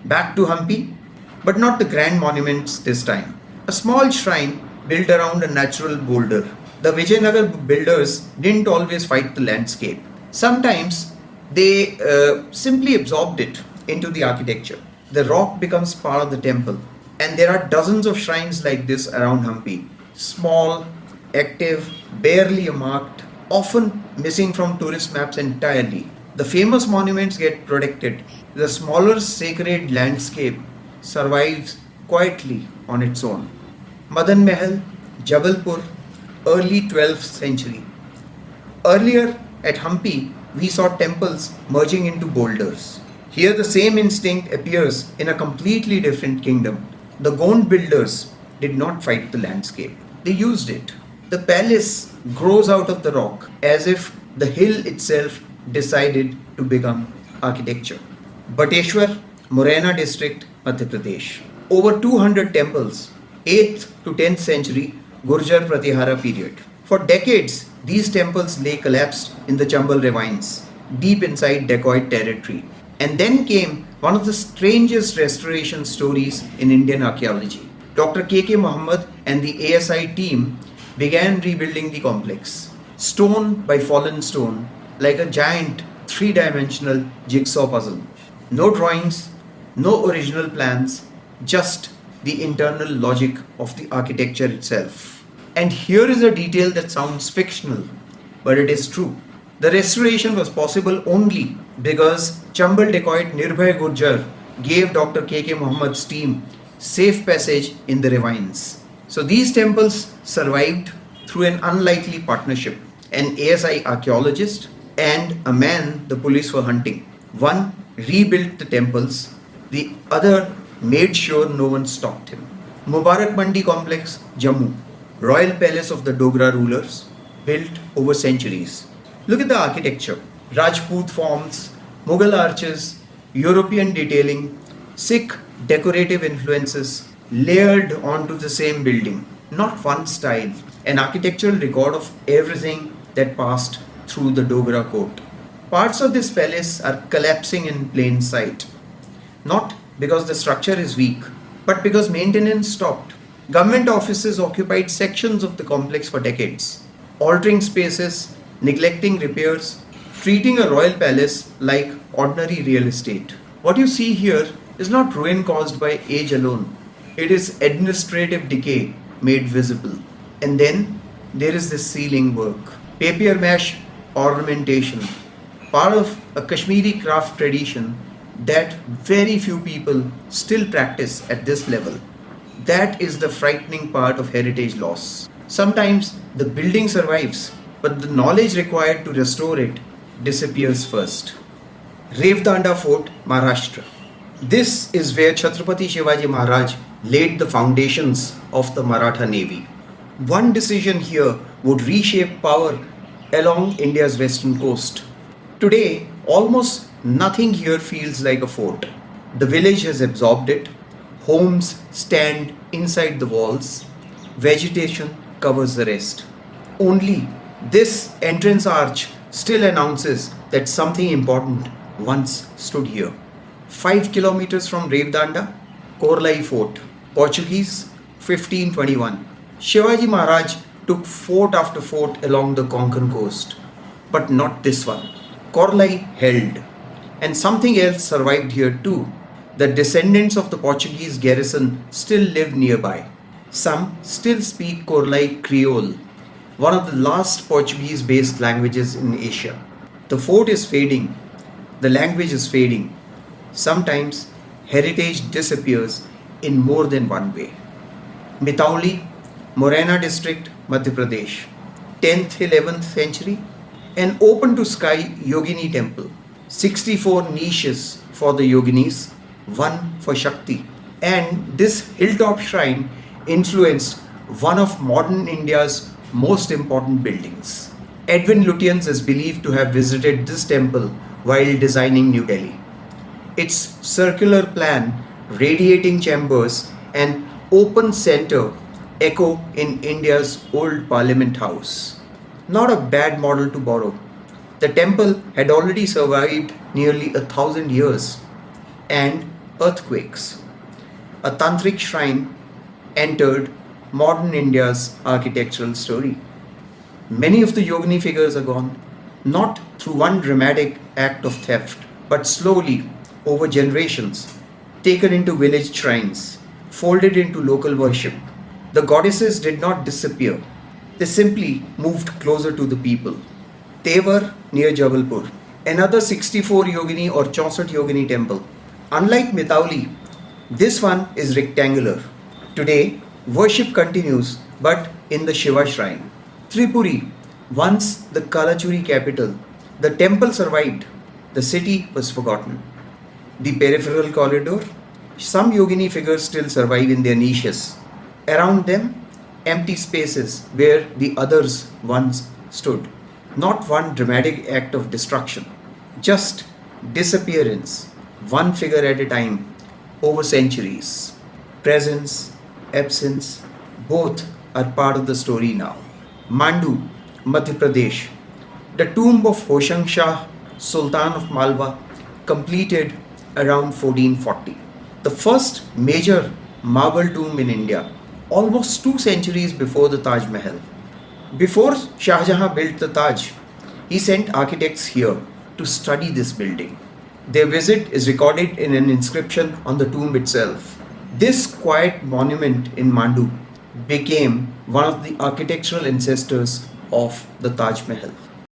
Back to Hampi, but not the grand monuments this time. A small shrine built around a natural boulder. The Vijayanagar builders didn't always fight the landscape. Sometimes they simply absorbed it into the architecture. The rock becomes part of the temple, and there are dozens of shrines like this around Hampi. Small, active, barely marked, often missing from tourist maps entirely. The famous monuments get protected. The smaller sacred landscape survives quietly on its own. Madan Mahal, Jabalpur, early 12th century. Earlier at Hampi, we saw temples merging into boulders. Here, the same instinct appears in a completely different kingdom. The Gond builders did not fight the landscape, they used it. The palace grows out of the rock as if the hill itself decided to become architecture. Bateshwar, Morena district, Madhya Pradesh. Over 200 temples, 8th to 10th century Gurjar Pratihara period. For decades, these temples lay collapsed in the Chambal ravines, deep inside dacoit territory. And then came one of the strangest restoration stories in Indian archaeology. Dr. K.K. Muhammad and the ASI team began rebuilding the complex, stone by fallen stone, like a giant three-dimensional jigsaw puzzle. No drawings, no original plans, just the internal logic of the architecture itself. And here is a detail that sounds fictional, but it is true. The restoration was possible only because Chambal dacoit Nirbhay Gurjar gave Dr. K.K. Muhammad's team safe passage in the ravines. So these temples survived through an unlikely partnership. An ASI archaeologist and a man the police were hunting. One rebuilt the temples, the other made sure no one stopped him. Mubarak Mandi complex, Jammu, royal palace of the Dogra rulers, built over centuries. Look at the architecture. Rajput forms, Mughal arches, European detailing, Sikh decorative influences layered onto the same building. Not one style, an architectural record of everything that passed through the Dogra court. Parts of this palace are collapsing in plain sight. Not because the structure is weak, but because maintenance stopped. Government offices occupied sections of the complex for decades, altering spaces, neglecting repairs, treating a royal palace like ordinary real estate. What you see here is not ruin caused by age alone. It is administrative decay made visible. And then there is this ceiling work. Papier mache ornamentation, part of a Kashmiri craft tradition that very few people still practice at this level. That is the frightening part of heritage loss. Sometimes the building survives, but the knowledge required to restore it disappears first. Revdanda Fort, Maharashtra. This is where Chhatrapati Shivaji Maharaj laid the foundations of the Maratha Navy. One decision here would reshape power along India's western coast. Today, almost nothing here feels like a fort. The village has absorbed it. Homes stand inside the walls. Vegetation covers the rest. Only this entrance arch still announces that something important once stood here. 5 kilometers from Revdanda, Korlai Fort, Portuguese, 1521. Shivaji Maharaj took fort after fort along the Konkan coast, but not this one. Korlai held, and something else survived here too. The descendants of the Portuguese garrison still live nearby. Some still speak Korlai Creole, one of the last Portuguese-based languages in Asia. The fort is fading, the language is fading. Sometimes heritage disappears in more than one way. Mitauli, Morena district, Madhya Pradesh, 10th 11th century. An open to sky Yogini temple, 64 niches for the Yoginis, one for Shakti. And this hilltop shrine influenced one of modern India's most important buildings. Edwin Lutyens is believed to have visited this temple while designing New Delhi. Its circular plan, radiating chambers, and open center echo in India's old Parliament House. Not a bad model to borrow. The temple had already survived nearly 1,000 years, and earthquakes. A tantric shrine entered modern India's architectural story. Many of the Yogini figures are gone, not through one dramatic act of theft, but slowly, over generations, taken into village shrines, folded into local worship. The goddesses did not disappear, they simply moved closer to the people. Tevar near Jabalpur, another 64 Yogini or 64 Yogini temple. Unlike Mitauli, this one is rectangular. Today, worship continues but in the Shiva shrine. Tripuri, once the Kalachuri capital, the temple survived, the city was forgotten. The peripheral corridor, some Yogini figures still survive in their niches. Around them, empty spaces where the others once stood. Not one dramatic act of destruction, just disappearance, one figure at a time, over centuries. Presence, absence, both are part of the story now. Mandu, Madhya Pradesh. The tomb of Hoshang Shah, Sultan of Malwa, completed around 1440. The first major marble tomb in India, almost 2 centuries before the Taj Mahal. Before Shah Jahan built the Taj, he sent architects here to study this building. Their visit is recorded in an inscription on the tomb itself. This quiet monument in Mandu became one of the architectural ancestors of the Taj Mahal.